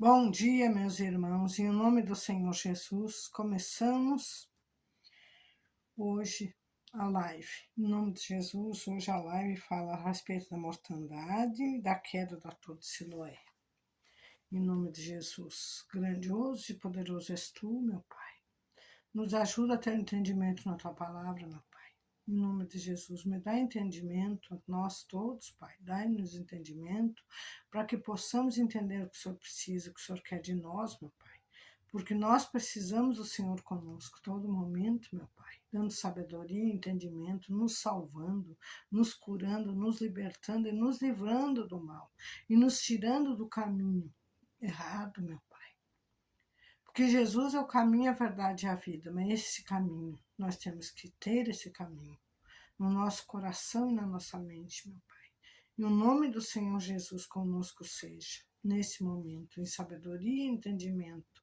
Bom dia, meus irmãos, em nome do Senhor Jesus, começamos hoje a live. Em nome de Jesus, hoje a live fala a respeito da mortandade e da queda da Torre de Siloé. Em nome de Jesus, grandioso e poderoso és tu, meu Pai. Nos ajuda a ter entendimento na tua palavra, meu Pai. Em nome de Jesus, me dá entendimento, nós todos, Pai, dai-nos entendimento, para que possamos entender o que o Senhor precisa, o que o Senhor quer de nós, meu Pai. Porque nós precisamos do Senhor conosco todo momento, meu Pai, dando sabedoria e entendimento, nos salvando, nos curando, nos libertando e nos livrando do mal, e nos tirando do caminho errado, meu Pai. Porque Jesus é o caminho, a verdade e a vida, mas esse caminho, nós temos que ter esse caminho no nosso coração e na nossa mente, meu Pai. E o nome do Senhor Jesus conosco seja, nesse momento, em sabedoria e entendimento,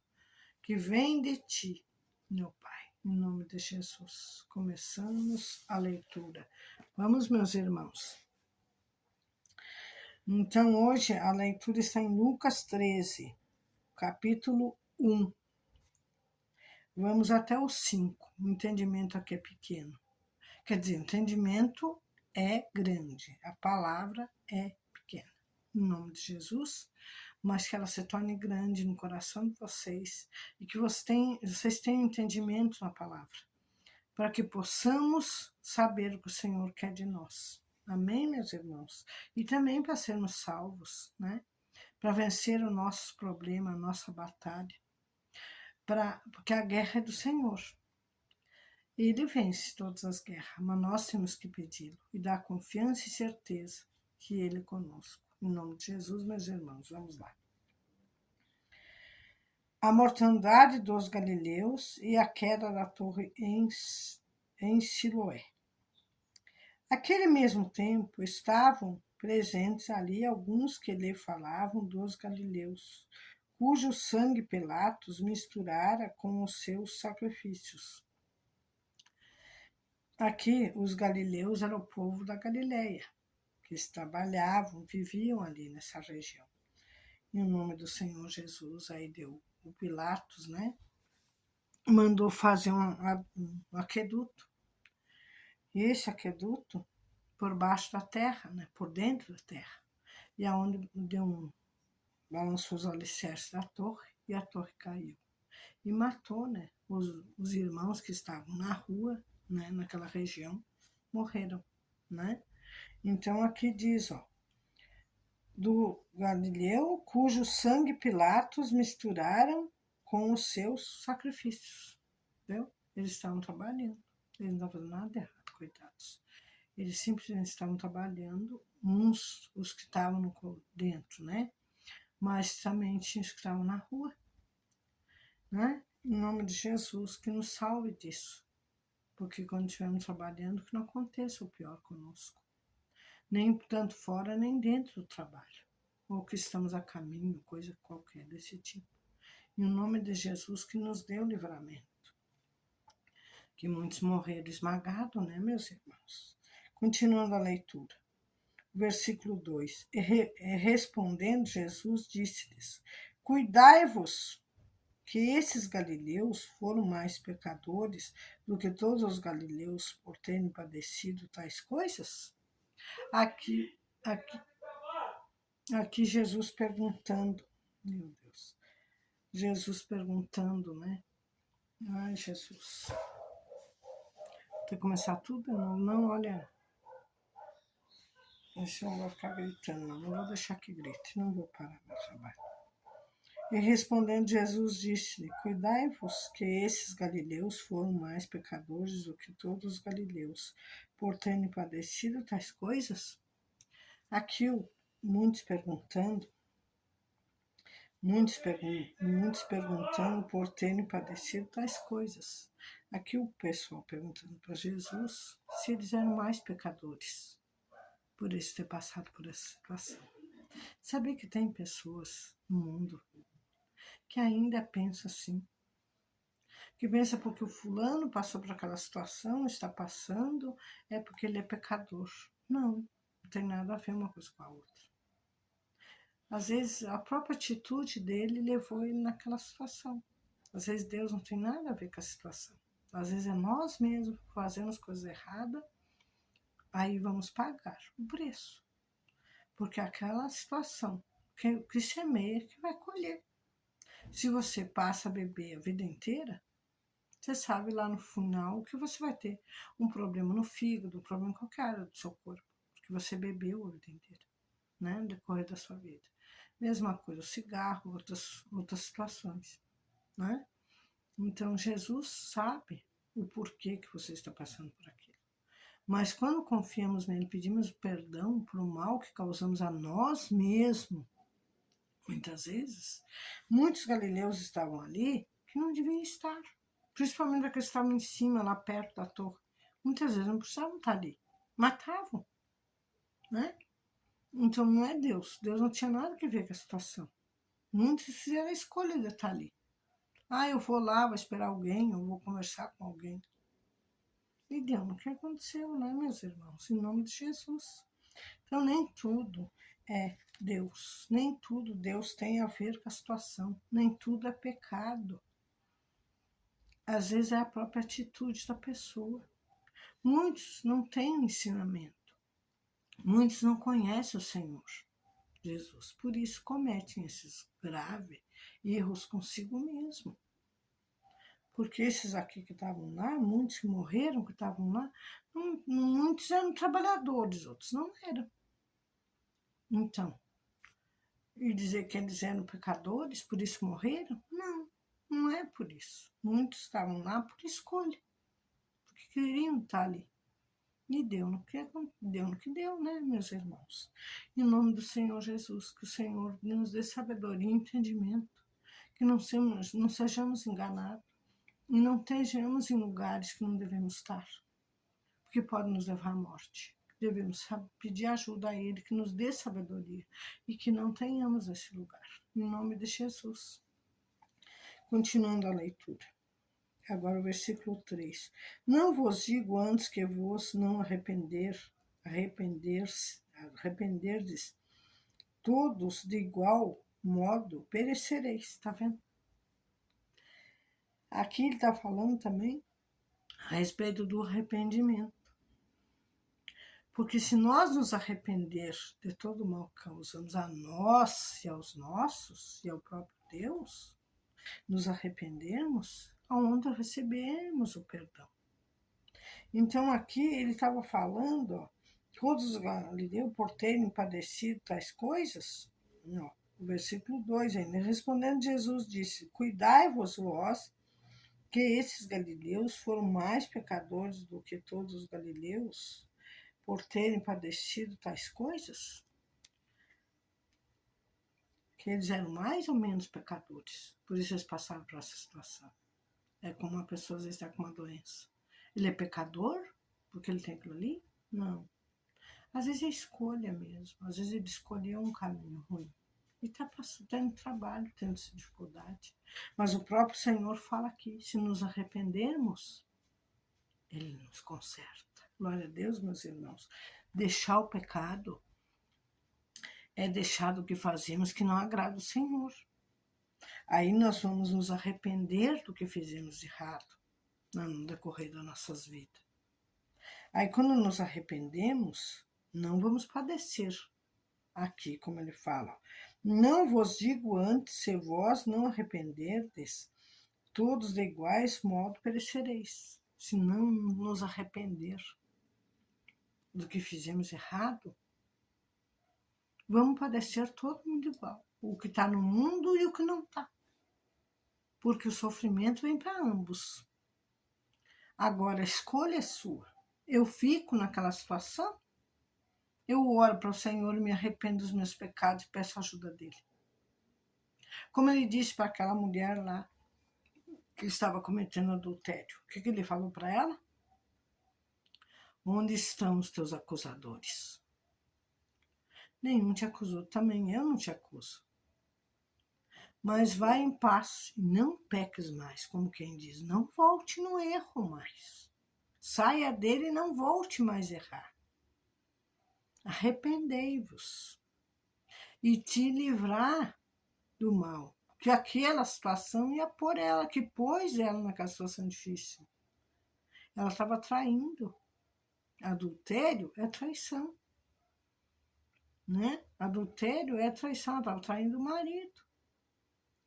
que vem de Ti, meu Pai, em nome de Jesus. Começamos a leitura. Vamos, meus irmãos. Então, hoje a leitura está em Lucas 13, capítulo 1. Vamos até o 5. O entendimento aqui é pequeno. Quer dizer, o entendimento é grande, a palavra é pequena. Em nome de Jesus, mas que ela se torne grande no coração de vocês e que vocês tenham entendimento na palavra, para que possamos saber o que o Senhor quer de nós. Amém, meus irmãos? E também para sermos salvos, né? Para vencer os nossos problemas, a nossa batalha. Porque a guerra é do Senhor. Ele vence todas as guerras, mas nós temos que pedi-lo e dar confiança e certeza que Ele é conosco. Em nome de Jesus, meus irmãos, vamos lá. A mortandade dos galileus e a queda da torre em Siloé. Naquele mesmo tempo estavam presentes ali alguns que lhe falavam dos galileus, cujo sangue Pilatos misturara com os seus sacrifícios. Aqui, os galileus eram o povo da Galileia, que eles trabalhavam, viviam ali nessa região. Em nome do Senhor Jesus, aí deu o Pilatos, né? Mandou fazer um aqueduto. E esse aqueduto, por baixo da terra, né? Por dentro da terra. E aonde balançou os alicerces da torre, e a torre caiu. E matou, né? Os irmãos que estavam na rua, né? Naquela região, morreram, né? Então aqui diz, ó, do Galileu, cujo sangue Pilatos misturaram com os seus sacrifícios. Entendeu? Eles estavam trabalhando, eles não estavam fazendo nada errado, coitados. Eles simplesmente estavam trabalhando, os que estavam dentro, né? Mas também tinha os que estavam na rua, né? Em nome de Jesus, que nos salve disso. Porque quando estivermos trabalhando, que não aconteça o pior conosco. Nem tanto fora, nem dentro do trabalho. Ou que estamos a caminho, coisa qualquer desse tipo. Em nome de Jesus que nos deu livramento. Que muitos morreram esmagados, né, meus irmãos? Continuando a leitura. Versículo 2. Respondendo Jesus, disse-lhes: Cuidai-vos, que esses galileus foram mais pecadores do que todos os galileus por terem padecido tais coisas? Aqui Jesus perguntando, meu Deus, Jesus perguntando, né? Ai, Jesus. Tem que começar tudo? Não, olha. Esse não vai ficar gritando, não vou deixar que grite, não vou parar meu trabalho. E respondendo, Jesus disse-lhe: Cuidai-vos, que esses galileus foram mais pecadores do que todos os galileus, por terem padecido tais coisas? Aqui, muitos perguntando por terem padecido tais coisas. Aqui o pessoal perguntando para Jesus se eles eram mais pecadores por eles ter passado por essa situação. Saber que tem pessoas no mundo que ainda pensam assim, que pensa porque o fulano passou por aquela situação, está passando, é porque ele é pecador. Não tem nada a ver uma coisa com a outra. Às vezes, a própria atitude dele levou ele naquela situação. Às vezes, Deus não tem nada a ver com a situação. Às vezes, é nós mesmos que fazemos coisas erradas, aí vamos pagar o preço. Porque aquela situação que semeia que vai colher. Se você passa a beber a vida inteira, você sabe lá no final que você vai ter um problema no fígado, um problema em qualquer área do seu corpo, porque você bebeu a vida inteira, né, no decorrer da sua vida. Mesma coisa, o cigarro, outras situações, né? Então, Jesus sabe o porquê que você está passando por aquilo. Mas quando confiamos nele, pedimos perdão por o mal que causamos a nós mesmos, muitas vezes, muitos galileus estavam ali que não deviam estar. Principalmente aqueles que estavam em cima, lá perto da torre. Muitas vezes não precisavam estar ali. Matavam, né? Então não é Deus. Deus não tinha nada a ver com a situação. Muitos fizeram a escolha de estar ali. Ah, eu vou lá, vou esperar alguém, eu vou conversar com alguém. E deu no que aconteceu, né, meus irmãos? Em nome de Jesus. Então nem tudo é Deus. Nem tudo Deus tem a ver com a situação. Nem tudo é pecado. Às vezes é a própria atitude da pessoa. Muitos não têm um ensinamento. Muitos não conhecem o Senhor Jesus. Por isso cometem esses graves erros consigo mesmo. Porque esses aqui que estavam lá, muitos que morreram, que estavam lá, muitos eram trabalhadores, outros não eram. Então, e dizer que eles eram pecadores, por isso morreram? Não, não é por isso. Muitos estavam lá por escolha, porque queriam estar ali. E deu no que deu, né, meus irmãos? Em nome do Senhor Jesus, que o Senhor nos dê sabedoria e entendimento, que não sejamos enganados e não estejamos em lugares que não devemos estar, porque pode nos levar à morte. Devemos pedir ajuda a Ele, que nos dê sabedoria e que não tenhamos esse lugar. Em nome de Jesus. Continuando a leitura. Agora o versículo 3. Não vos digo antes que vos não arrependerdes, todos de igual modo perecereis. Está vendo? Aqui ele está falando também a respeito do arrependimento. Porque se nós nos arrepender de todo o mal que causamos a nós e aos nossos e ao próprio Deus, nos arrependermos, aonde recebemos o perdão. Então aqui ele estava falando, ó, todos os galileus por terem padecido tais coisas, ó, o versículo 2 ainda, respondendo Jesus disse, cuidai-vos vós, que esses galileus foram mais pecadores do que todos os galileus, por terem padecido tais coisas? Que eles eram mais ou menos pecadores, por isso eles passaram por essa situação. É como uma pessoa às vezes está com uma doença. Ele é pecador porque ele tem aquilo ali? Não. Às vezes é escolha mesmo. Às vezes ele escolheu um caminho ruim. E está tendo trabalho, tendo dificuldade. Mas o próprio Senhor fala aqui, se nos arrependermos, Ele nos conserta. Glória a Deus, meus irmãos. Deixar o pecado é deixar do que fazemos que não agrada o Senhor. Aí nós vamos nos arrepender do que fizemos de errado no decorrer das nossas vidas. Aí quando nos arrependemos, não vamos padecer. Aqui, como ele fala, não vos digo antes, se vós não arrependerdes, todos de iguais modo perecereis. Se não nos arrepender do que fizemos errado, vamos padecer todo mundo igual. O que está no mundo e o que não está. Porque o sofrimento vem para ambos. Agora, a escolha é sua. Eu fico naquela situação, eu oro para o Senhor e me arrependo dos meus pecados e peço a ajuda dele. Como ele disse para aquela mulher lá, que estava cometendo adultério. O que ele falou para ela? Onde estão os teus acusadores? Nenhum te acusou, também eu não te acuso. Mas vai em paz e não peques mais, como quem diz, não volte no erro mais. Saia dele e não volte mais a errar. Arrependei-vos. e te livrar do mal. Que aquela situação ia pôr ela, que pôs ela naquela situação difícil. Ela estava traindo. Adultério é traição. Né? Adultério é traição, ela estava traindo o marido.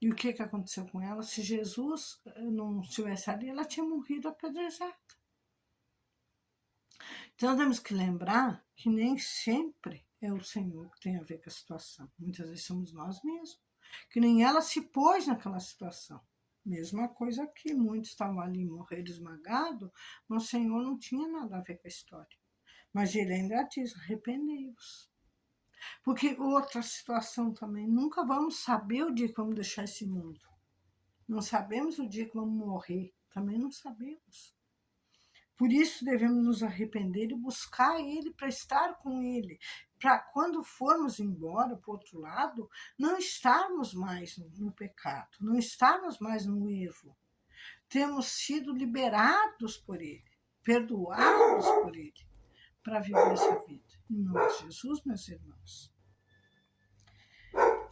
E o que aconteceu com ela? Se Jesus não estivesse ali, ela tinha morrido apedrejada. Então temos que lembrar que nem sempre é o Senhor que tem a ver com a situação. Muitas vezes somos nós mesmos. Que nem ela se pôs naquela situação. Mesma coisa aqui, muitos estavam ali morrendo esmagados, mas o Senhor não tinha nada a ver com a história. Mas ele ainda diz, arrependei-vos. Porque outra situação também, nunca vamos saber o dia que vamos deixar esse mundo. Não sabemos o dia que vamos morrer, também não sabemos. Por isso devemos nos arrepender e buscar Ele para estar com Ele. Para quando formos embora para o outro lado, não estarmos mais no pecado, não estarmos mais no erro. Temos sido liberados por Ele, perdoados por Ele, para viver essa vida. Em nome de Jesus, meus irmãos.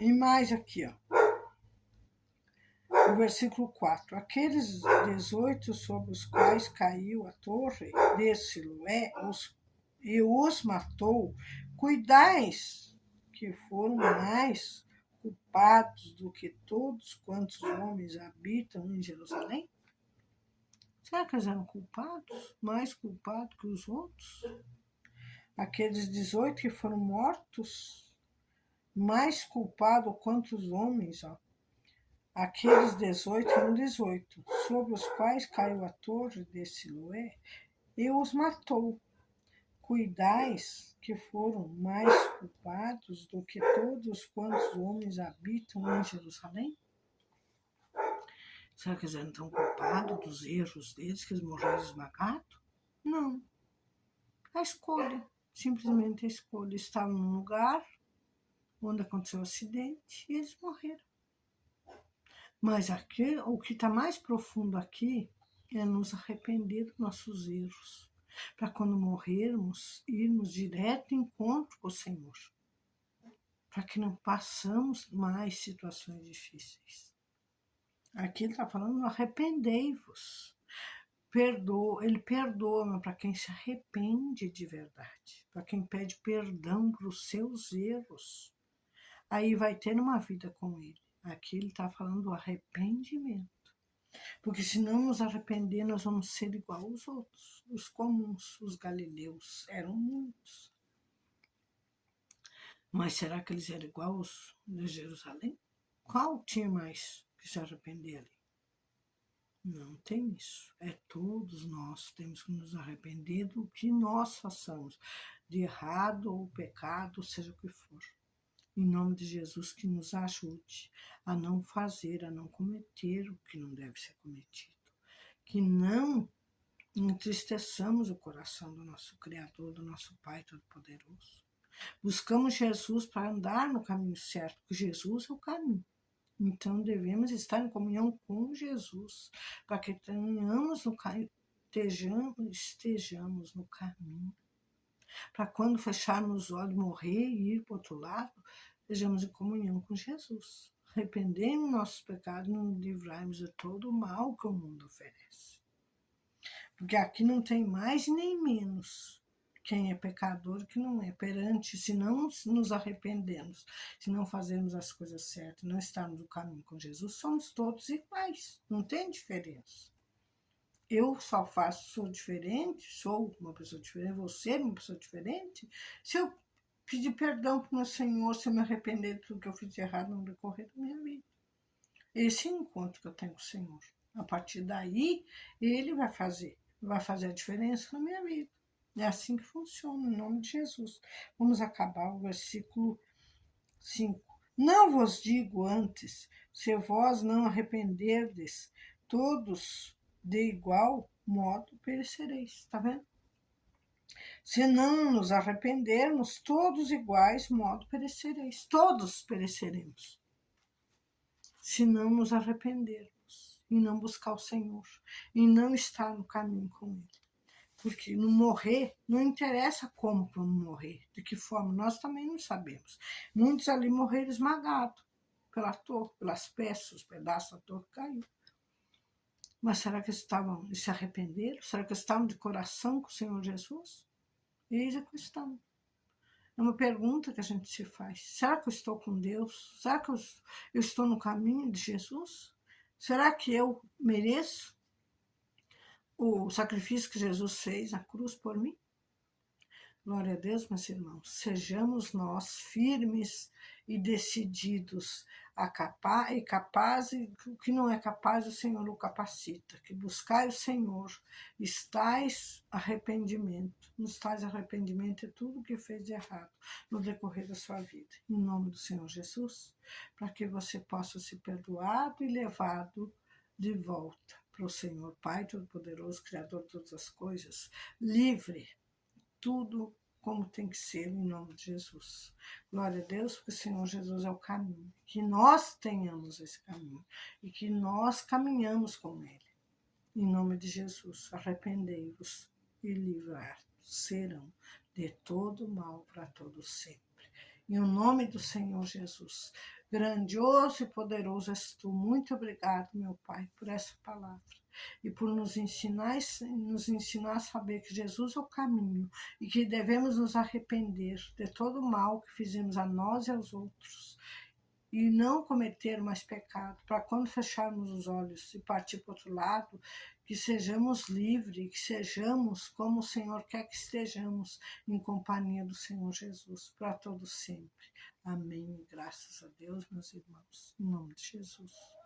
E mais aqui, ó. No versículo 4, aqueles 18 sobre os quais caiu a torre de Siloé e os matou, cuidais que foram mais culpados do que todos quantos homens habitam em Jerusalém? Será que eles eram culpados? Mais culpados que os outros? Aqueles 18 que foram mortos, mais culpados quantos homens, ó? Aqueles 18, sobre os quais caiu a torre de Siloé, e os matou. Cuidais que foram mais culpados do que todos quantos homens habitam em Jerusalém? Será que eles eram tão culpados dos erros deles, que eles morreram esmagados? Não. A escolha, simplesmente a escolha. Estavam num lugar onde aconteceu o acidente e eles morreram. Mas aqui, o que está mais profundo aqui é nos arrepender dos nossos erros, para quando morrermos, irmos direto em encontro com o Senhor, para que não passamos mais situações difíceis. Aqui ele está falando, arrependei-vos. Ele perdoa para quem se arrepende de verdade, para quem pede perdão para os seus erros. Aí vai ter uma vida com ele. Aqui ele está falando do arrependimento. Porque se não nos arrepender, nós vamos ser igual aos outros. Os comuns, os galileus, eram muitos. Mas será que eles eram igual aos de Jerusalém? Qual tinha mais que se arrepender ali? Não tem isso. É todos nós temos que nos arrepender do que nós façamos, de errado ou pecado, seja o que for. Em nome de Jesus, que nos ajude a não fazer, a não cometer o que não deve ser cometido. Que não entristeçamos o coração do nosso Criador, do nosso Pai Todo-Poderoso. Buscamos Jesus para andar no caminho certo, porque Jesus é o caminho. Então devemos estar em comunhão com Jesus, para que estejamos no caminho. Para quando fecharmos os olhos, morrer e ir para o outro lado, estejamos em comunhão com Jesus. Arrependemos nossos pecados e nos livrarmos de todo o mal que o mundo oferece. Porque aqui não tem mais nem menos quem é pecador e que não é. Perante, se não nos arrependemos, se não fazermos as coisas certas, não estarmos no caminho com Jesus, somos todos iguais, não tem diferença. Eu só sou diferente, sou uma pessoa diferente, você é uma pessoa diferente, se eu pedir perdão para o meu Senhor, se eu me arrepender de tudo que eu fiz de errado no decorrer da minha vida. Esse é o encontro que eu tenho com o Senhor. A partir daí, Ele vai fazer a diferença na minha vida. É assim que funciona, em nome de Jesus. Vamos acabar o versículo 5. Não vos digo antes, se vós não arrependerdes, todos de igual modo perecereis. Está vendo? Se não nos arrependermos, todos iguais modo perecereis. Todos pereceremos. Se não nos arrependermos e não buscar o Senhor e não estar no caminho com Ele. Porque no morrer, não interessa como vamos morrer, de que forma, nós também não sabemos. Muitos ali morreram esmagados pela torre, pelas peças, os pedaços da torre caiu. Mas será que se arrependeram? Será que estavam de coração com o Senhor Jesus? Eis a questão. É uma pergunta que a gente se faz. Será que eu estou com Deus? Será que eu estou no caminho de Jesus? Será que eu mereço o sacrifício que Jesus fez na cruz por mim? Glória a Deus, meus irmãos. Sejamos nós firmes e decididos e capazes, o que não é capaz, o Senhor o capacita. Que buscai o Senhor, estais arrependimento. Nos tais arrependimento é tudo o que fez de errado no decorrer da sua vida. Em nome do Senhor Jesus, para que você possa ser perdoado e levado de volta para o Senhor Pai Todo-Poderoso, Criador de todas as coisas, livre, tudo como tem que ser, em nome de Jesus. Glória a Deus, porque o Senhor Jesus é o caminho. Que nós tenhamos esse caminho e que nós caminhamos com Ele. Em nome de Jesus, arrependei-vos e livrar serão de todo mal para todo sempre. Em nome do Senhor Jesus, grandioso e poderoso és tu. Muito obrigado, meu Pai, por essa palavra e por nos ensinar a saber que Jesus é o caminho e que devemos nos arrepender de todo o mal que fizemos a nós e aos outros e não cometer mais pecado, para quando fecharmos os olhos e partir para o outro lado, que sejamos livres, que sejamos como o Senhor quer que estejamos, em companhia do Senhor Jesus, para todo sempre. Amém. Graças a Deus, meus irmãos, em nome de Jesus.